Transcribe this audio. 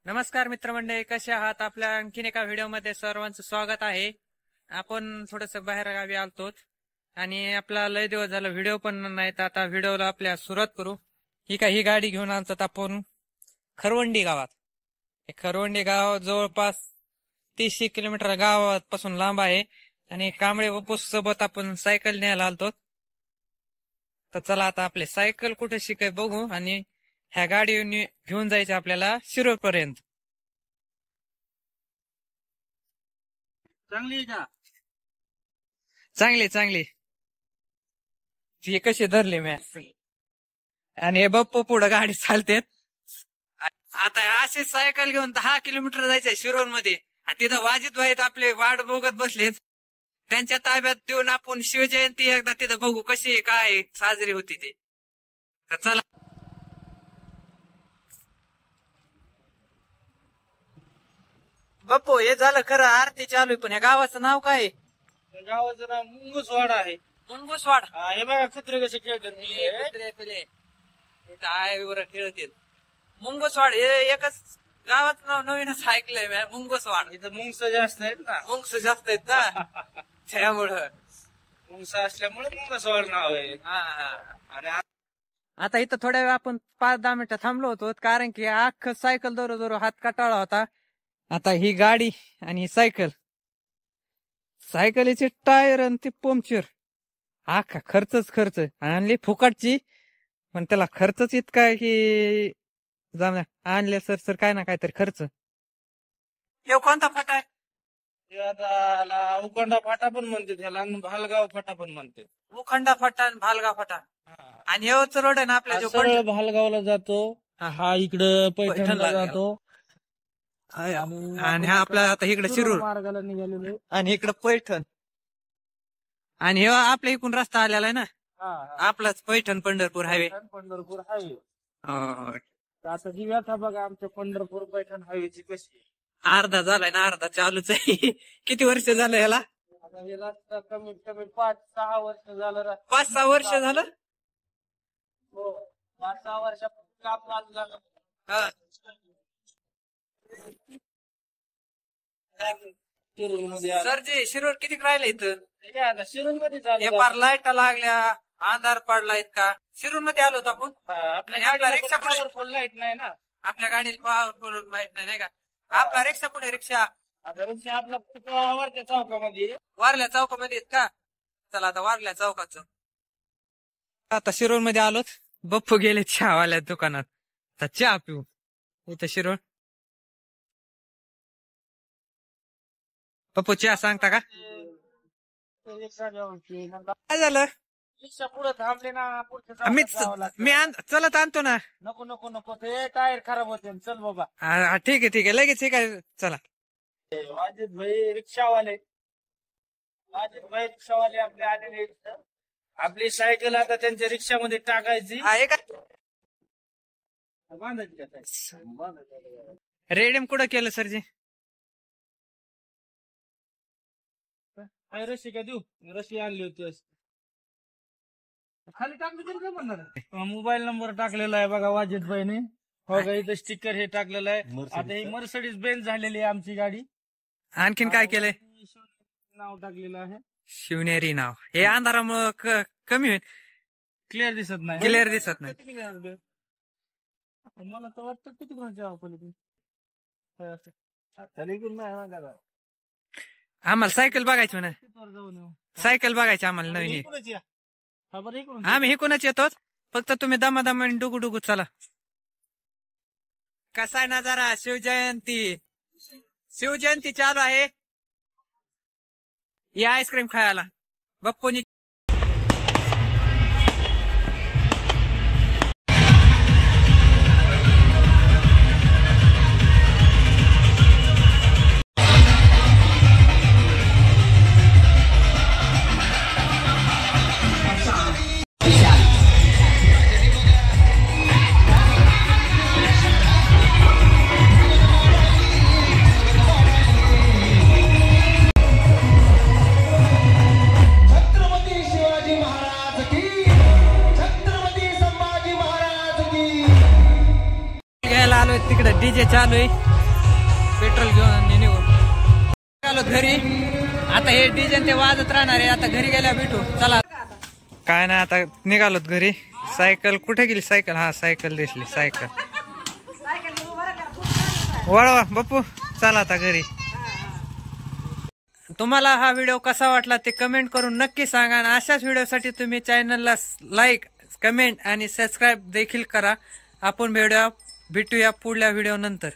नमस्कार मित्रमंडळी, कसे आहात? आपल्या आणखीन एका व्हिडिओमध्ये सर्वांचं स्वागत आहे. आपण थोडस बाहेर गावी आलतो आणि आपला लय दिवस झाला व्हिडिओ पण नाही, तर आता व्हिडिओला आपल्या सुरुवात करू. ही गाडी घेऊन आलतो आपण खरवंडी गावात. हे खरवंडी गाव जवळपास 30 किलोमीटर गावापासून लांब आहे आणि कांबळे बापूस सोबत आपण सायकल न्यायला आलतो. तर चला आता आपले सायकल कुठे शिकाय बघू आणि ह्या गाडी घेऊन जायचं आपल्याला शिरूर पर्यंत. चांगली का? चांगली चांगली. हे कशी धरले मी आणि हे बाप्पू पुढे गाडी चालते. आता अशी सायकल घेऊन 10 किलोमीटर जायचंय शिरूर मध्ये. तिथं वाजित वाईत आपले वाट बघत बसलेत. त्यांच्या ताब्यात देऊन आपण शिवजयंती एकदा तिथं बघू कशी काय साजरी होती ते. तर चला. बाप्पू हे झालं खरं, आरती चालू आहे, पण ह्या गावाचं नाव काय आहे? गावाचं नाव मुंगसवाडा आहे. मुंगसवाड. हे बघा कुत्रे कसे खेळतात. खेळतील मुंगसवाड. हे एकच गावाचं नाव नवीनच ऐकलंय मी, मुंगसवाड. इथं मुंगस जास्त आहेत ना, मुंगस जास्त आहेत ना, त्यामुळं मुंगस असल्यामुळे मुंगसवाड नाव आहे. आणि आता इथं थोड्या वेळ आपण 5-10 मिनिटं थांबलो होतो, कारण की अख्खं सायकल दरो हात काटाळा होता. आता ही गाडी आणि सायकल, सायकलीचे टायर आणि ते पंक्चर, अख्खा खर्चच खर्च. आणली फुकटची, पण त्याला खर्चच इतका आहे की जाऊ आणले सर काय ना काहीतरी खर्च. हे कोणता फाटा आहे? आता उखंडा फाटा पण म्हणते त्याला आणि भालगाव फाटा पण म्हणते. उखंडा फाटा आणि भालगाव फाटा. आणि हे रोड आहे ना आपल्या जो सरळ भालगावला जातो, हा इकडं पैठणला जातो आणि हा आपला आता इकडे शिरूर मार्गाला निघालेलो आणि इकडे पैठण. आणि हे आपल्या इकडून रस्ता आलेला आहे ना, आपलाच पैठण पंढरपूर हायवे. पंढरपूर हायवे. आता ही व्यथा बघा आमच्या पंढरपूर पैठण हायवेची कशी. अर्धा झालाय ना, अर्धा चालूच आहे. किती वर्ष झालं याला? आता हे रस्ता कमीत कमी 5-6 वर्ष झालं. 5-6 वर्ष झालं. हो, 5-6 वर्षापासून काम चालू झालं. सरजी शिरूर किती राहिले इथं? शिरूर मध्ये फार लाईट लागल्या, अंधार पडला इतका. शिरूर मध्ये आलो होतो आपण. आपला रिक्षा पॉवरफुल लाईट नाही ना, आपल्या गाडीला पॉवरफुल लाईट नाही का? आपला रिक्षा कुठे? रिक्षा आपला वरच्या चौकामध्ये, वारल्या चौकामध्ये आहेत का? चला आता वारल्या चौकाचं. आता शिरूर मध्ये आलोच. बप्पू गेले चहावाल्या दुकानात. आता चहा पिऊ इथं शिरूर. पप्पू चहा सांगता का? काय झालं? रिक्षा पुढे थांबले ना, मी चलत आणतो ना. नको नको नको, ते टायर खराब होते. चल बाबा. ठीक आहे लगेच. ठीक आहे चला. वाजित भाई रिक्षावाले आपले आलेले. आपली सायकल आता त्यांच्या रिक्षामध्ये टाकायची आहे का? बांधायची. रेडियम कुठं केलं सरजी? रशी का देऊ? रशी आणली होती. खाली टाकली तरी काय म्हणणार? मोबाईल नंबर टाकलेला आहे बघा वाजित भाईने. हो का, इथं स्टिकर हे टाकलेलं आहे. आता ही मर्सिडीज बेंज झालेली आहे आमची गाडी. आणखीन काय केलंय? नाव टाकलेलं आहे शिवनेरी नाव. हे अंधारामुळे कमी होईल, क्लिअर दिसत नाही. मला तर वाटतं किती आम्हाला सायकल बघायची म्हणा. सायकल बघायची आम्हाला नवीन. आम्ही हे कोणाच येतो, फक्त तुम्ही दमा डुगू चला. कसा आहे नजारा? शिवजयंती चालू आहे. या आईस्क्रीम खायला बप्पूनी. तिकडे डीजे चालू आहे. पेट्रोल घेऊन निघू. आलो घरी. आता हे डीजे ते वाजत राहणार आहे. आता घरी गेल्या भेटू. चला. काय नाही आता निघालोत घरी. सायकल कुठे गेली सायकल? हा सायकल दिसली. सायकल वळवा बापू. चला आता घरी. तुम्हाला हा व्हिडिओ कसा वाटला ते कमेंट करून नक्की सांगा. आणि अशाच व्हिडिओसाठी तुम्ही चॅनलला लाईक, कमेंट आणि सबस्क्राईब देखील करा. आपण भेटूया पुढल्या व्हिडिओ नंतर.